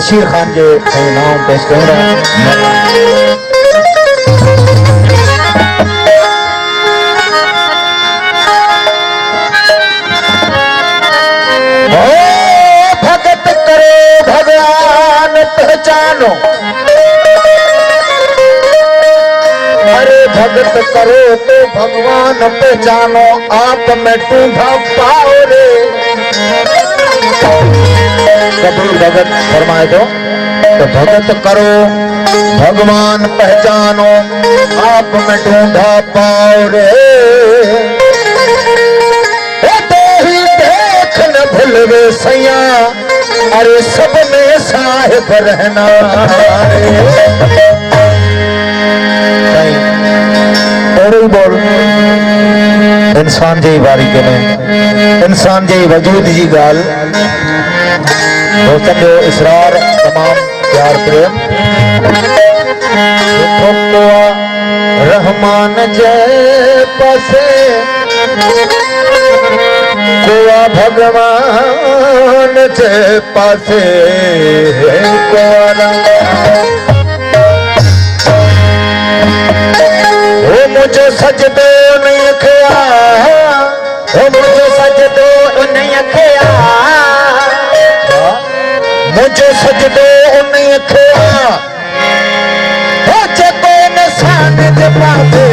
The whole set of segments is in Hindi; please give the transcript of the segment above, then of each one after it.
बशीर खान के नाम पेश करूंगा। भगत करे भगवान पहचानो, अरे भगत करो तो भगवान पहचानो, आप में टूंढा पाओ रे। कबीर भगत फरमाए तो भगत करो भगवान पहचानो, आप में ढूंढा पाओ रे। भूलवे सैया, अरे सब में साहिब रहना रे। बोल इंसान जी बारी के में इंसान जी वजूद जी गाल दोस्तों जो इसरार तमाम प्यार प्रेम रहमान जय पासे कुआ भगवान जे पासे वो मुझे सजदो नहीं खया, वो मुझे सजदो नहीं खया, मुझे सजदो नहीं खया, हो जको निशान जे पासे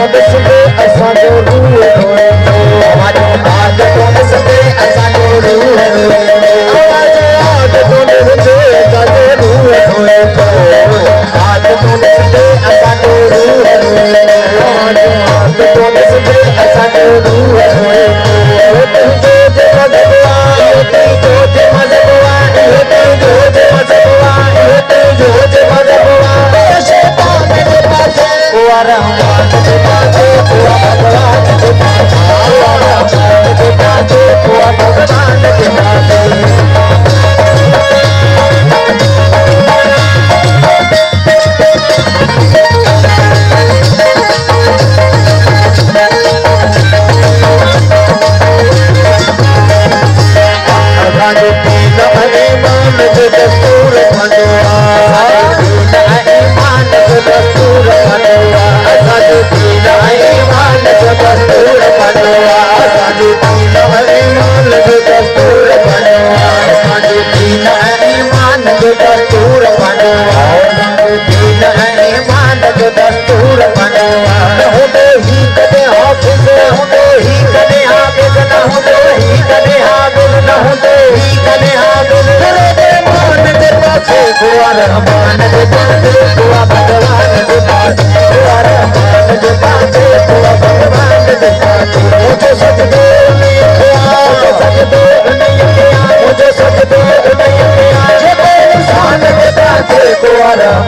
ॾिसंदे असांजो रूह रोए थो आदतूं ॾिसंदे असांजो रूह रोए थो आदतूं ॾिसंदे असांजो रूह रोए थो आदतूं ॾिसंदे असांजो रूह रोए थो आदतूं ॾिसंदे असांजो रूह रोए थो तुंहिंजो जेको जॻवा तुंहिंजो जेको जॻवा तुंहिंजो जेको जॻवा तुंहिंजो जेको जॻवा शैतान जे पासे रहमान जे पासे भगवान जे पासे रहमान जे पासे भगवान जे पासे असांजो दीन ऐं ईमान जो दस्तूर पंहिंजो आहे ईमान जो दस्तूर पंहिंजो आहे असांजो दीन ऐं ईमान जो दस्तूर पंहिंजो आहे असांजो दीन ऐं ईमान जो दस्तूर पंहिंजो आहे असांजो दीन ऐं ईमान जो दस्तूर पंहिंजो आहे असांजो दीन ऐं ईमान जो दस्तूर पंहिंजो आहे न हूंदो ही कॾहिं हाफ़िज़ हूंदो ही कॾहिं हाफ़िज़ न हूंदो ही कॾहिं हाफ़िज़ न हूंदो ही कॾहिं हाफ़िज़ रहमान जे पासे रहमान जे पासे भगवान जे पासे रहमान जे पासे भगवान जे पासे मुझे सजदो मुझे सजदो मुझे सजदो जेको इंसान जे पासे रहमान